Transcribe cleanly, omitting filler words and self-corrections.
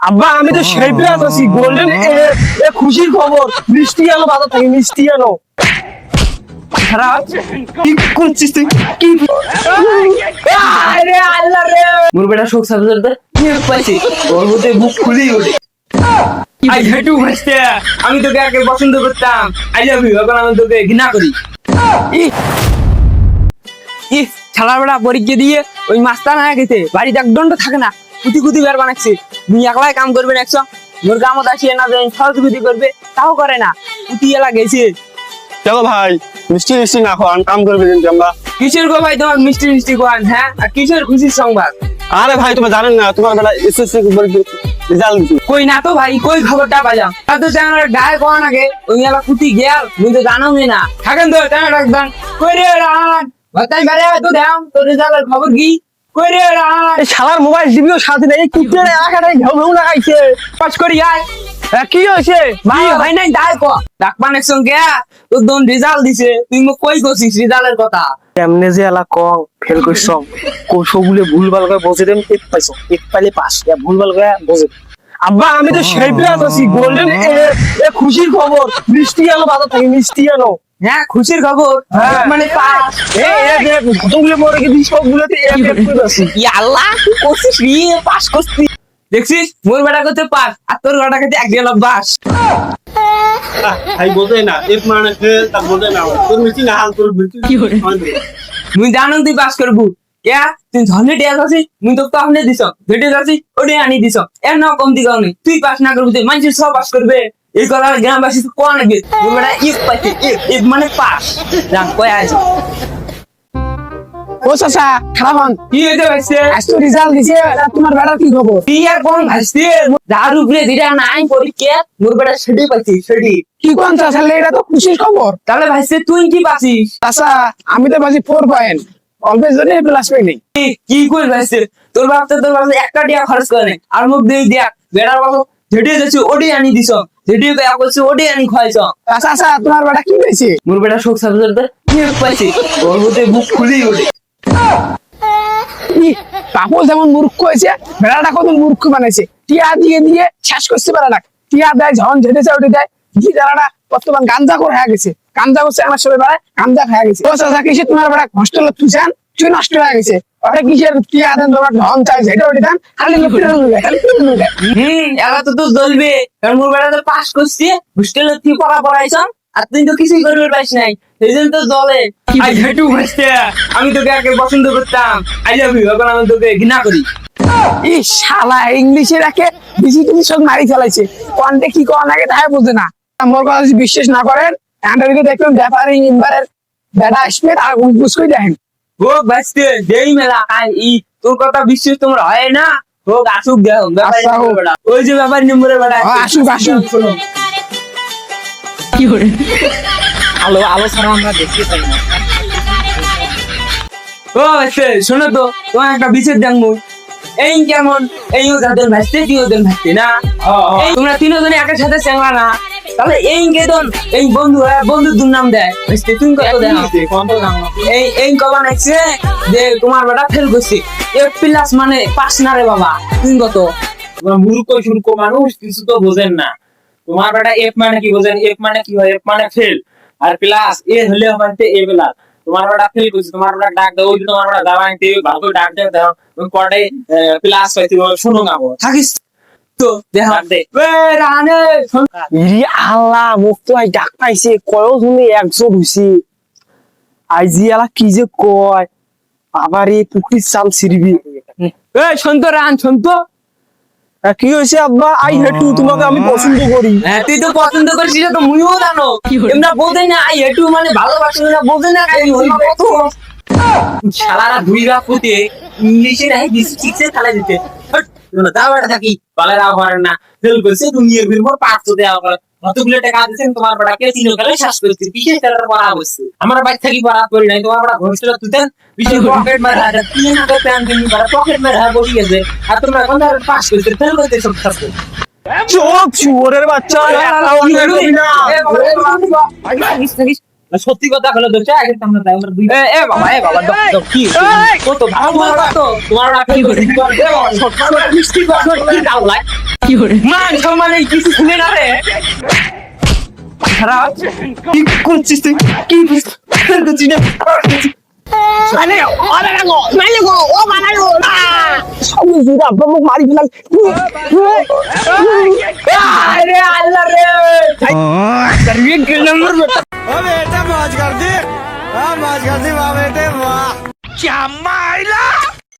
আব্বা আমি তো সেই প্লেয়ার আছি গোল্ডেন এ খুশির খবর মিষ্টি আনো বাজার থেকে মিষ্টি আনো খারাপ কি করছিস তুই কি আরে আল্লাহ রে মোর বেটা শোক সাবজেক্ট দে কি পাইছি ওর মধ্যে বুক খুলেই ওঠে আই হেটু হাসতে আমি তোকে আগে পছন্দ করতাম আই লাভ ইউ এখন আমি তোকে ঘৃণা করি ই ছালার বেটা পরীক্ষা দিয়ে ওই মাস্টার হয়ে গেছে বাড়িতে একদণ্ড থাকে না কুতি কুতি বের বানাচ্ছে তুমি একলাই কাম করবে না একশো মোর কামত আসিয়ে না দেন সহযোগিতা করবে তাও করে না কুতি এলা গেছে চলো ভাই মিষ্টি মিষ্টি না খাওয়ান কাম করবে কিন্তু আমরা কিসের গো ভাই তোমার মিষ্টি মিষ্টি কোয়ান হ্যাঁ আর কিসের খুশির সংবাদ আরে ভাই তুমি জানেন না তোমার বেলা এসএসসি রেজাল্ট দিছি কই না তো ভাই কই খবরটা বাজাম আর তো জানার গায়ে কোয়া নাগে ওই এলা কুতি গেল মুই তো জানো না থাকেন তো জানা রাখবেন কই রে রান বাতাই বারে তো দাও তোর রেজাল্টের খবর কি কই রে রান এই শালার মোবাইল টিভিও সাথে নেই কুত্তের এলাকাটাই ঘেউ ঘেউ লাগাইছে পাস করি আয় কি হইছে ভাই ভাই নাই দাই কো ডাকবান একজন কে তোর দন রেজাল্ট দিছে তুই মো কই কইছিস রেজাল্টের কথা এমনে যে এলা কম ফেল কইছম কোশগুলো ভুলভাল করে বসে দেন এক পাইছো এক পাইলে পাস এ ভুলভাল করে বসে আব্বা আমি তো সেই প্লেয়ার আছি গোল্ডেন এ খুশির খবর মিষ্টি আনো বাজার থেকে মিষ্টি আনো হ্যাঁ খুশির খবর মানে পাস এই কতগুলো মরে গেছি সবগুলোতে এক এক করে আছি ই আল্লাহ তুই করছিস রে পাস করছিস দেখছিস মোর বেটা করতে পাস আর তোর বেটা করতে এক গেল বাস ভাই বোঝে না এক মানে তা বোঝে না তোর মিষ্টি না হাল তোর মিষ্টি কি করে মুই জানো তুই পাস করবো কে তুই ধনে ডেস আছিস মুই তো কামনে দিছ যেটা আছিস ওটা আনি দিছ এর নাও কমতি কারণে তুই পাস না করবি মানুষ সব পাস করবে এই কথা গ্রামবাসী কোন নাকি মোর বেটা ইফ পাইছে ইফ মানে পাস রাখ কই আছে ও চাচা খারাপ হন কি হইতে পারছে আজ তো রেজাল্ট দিছে তোমার বেটা কি খবর তুই আর কোন ভাসছে যার উপরে দিরা নাই পরীক্ষা মোর বেটা সেটি পাইছি সেটি কি কোন চাচা এটা তো খুশির খবর তাহলে ভাসছে তুই কি পাছিস চাচা আমি তো পাছি 4 পয়েন্ট অলওয়েজ জন্য প্লাস পাই নাই কি কই ভাসছে তোর বাপ তোর বাপ একটা টাকা খরচ করে নাই আর মুখ দেই দেখ বেটার বাপ যেটি যাচ্ছে ওডি আনি দিছ যেটি বেয়া করছে ওডি আনি খাইছ চাচা চাচা তোমার বেটা কি হইছে মোর বেটা শোক সাবজেক্ট কি পাইছি ওর মধ্যে বুক খুলেই ওঠে কাপড় যেমন মূর্খ হয়েছে বেড়াটা কত মূর্খ বানাইছে টিয়া দিয়ে দিয়ে শেষ করতে পারে না টিয়া দেয় ঝন ঝেটেছে ওটি দেয় ঘি দাঁড়াটা বর্তমান গাঞ্জা করে হয়ে গেছে গাঞ্জা করছে আমার সবাই বেড়ায় গাঞ্জা খেয়ে গেছে ও চাচা কিসে তোমার বেড়া হস্টেল তুইছেন তুই নষ্ট হয়ে গেছে ওটা কিসের টিয়া দেন তোমার ঝন চাই ঝেটে ওটি দেন খালি এলা তো জ্বলবে কারণ মোর বেড়া তো পাস করছে হোস্টেলে তুই পড়াইছ আর তুই তো কিছুই করবে পাইস নাই সেই জন্য তো জলে আই হেটু হাসতে আমি তোকে আগে পছন্দ করতাম আই লাভ ইউ এখন আমি তোকে ঘৃণা করি এই শালা ইংলিশে রাখে বেশি কিছু সব মারি ফেলাইছে কোনটা কি কোন আগে তাই বুঝে না আমার কথা যদি বিশ্বাস না করেন আন্ডারকে দেখবেন ব্যাপারে ইনভারের বেটা আসবে আর বুঝ করে দেখেন ও বাসতে দেই মেলা আই ই তোর কথা বিশ্বাস তোমরা হয় না হোক আসুক দেও ব্যাপারে ওই যে ব্যাপার নম্বরে বেটা আসুক আসুক শোনো কি করে আলো আলো ছাড়া আমরা দেখতে পাই না ও শোনো তো তোমার একটা বিশেষ জানবো এই কেমন এই যাদের ভাসতে কি ওদের ভাসতে না তোমরা তিনজনে একের সাথে চেঙ্গা না তাহলে এই কেদন এই বন্ধু বন্ধুর দুর্নাম দেয় ভাসতে তুমি কত দেয় এই কবা নাইছে যে তোমার বেটা ফেল করছে এক প্লাস মানে পাস না রে বাবা তুমি কত মূর্খ সূর্খ মানুষ কিছু তো বোঝেন না তোমার বেটা এফ মানে কি বোঝেন এফ মানে কি হয় এফ মানে ফেল আর প্লাস এ হলে মানে এ প্লাস তোমার বেটা ফেল করছে তোমার বেটা ডাক দাও ওই তোমার বেটা দাবা আনতে ভালো ডাক দাও তুমি কোয়ার্ডে প্লাস পাইতে শুনো না থাকিস তো দেখ দে এ রানে ইরি আল্লাহ মুখ তো আই ডাক পাইছে কয়ও তুমি 100 হইছে আইজি আলা কি যে কয় আবার এই পুকুরির চাল ছিড়বি এ শুন তো রান শুন তো কি হয়েছে আব্বা আই হেটু তোমাকে আমি পছন্দ করি হ্যাঁ তুই তো পছন্দ করিস তো মুইও জানো এমনা বলতে না আই হেটু মানে ভালোবাসি না বলতে না এই হলো কত শালারা দুইরা ফুটে ইংলিশে নাই দিস ঠিকছে খেলা দিতে না দাওয়াটা থাকি বালেরা হরে না ফেল করছে দুনিয়ার ভিতর পাঁচ তো দেওয়া করে কতগুলো টাকা দিয়েছেন তোমার বেটাকে তিন গেলে শ্বাস করতে বিশেষ টাকার পড়া হচ্ছে আমার বাইক থাকি পড়া করি নাই তোমার বেটা ভবিষ্যৎ তুতেন বিশেষ পকেট মারা আছে 3000 প্যান কিনি পড়া পকেট মারা বসে গেছে আর তোমরা কোন ধরনের পাস করতে ফেল করতে সব থাকো চোখ চোরের বাচ্চা সত্যি কথা হলো দোষে আগে সামনে দাও আমরা দুই এ বাবা দক কি কত ভালো তো তোমার ওরা ফেল করে মিষ্টি কি দাও লাই কি করে মান সম্মানে কিছু শুনে না রে খারাপ কি করছিস তুই কি করছিস না আরে আরে গো নাইলে গো ও বানাইও না সব জুরা বমক মারি দিলাই আরে আল্লাহ রে সার্ভিস के नंबर बेटा ओ बेटा मौज कर दी हाँ मौज कर दी वाह बेटे वाह क्या माइला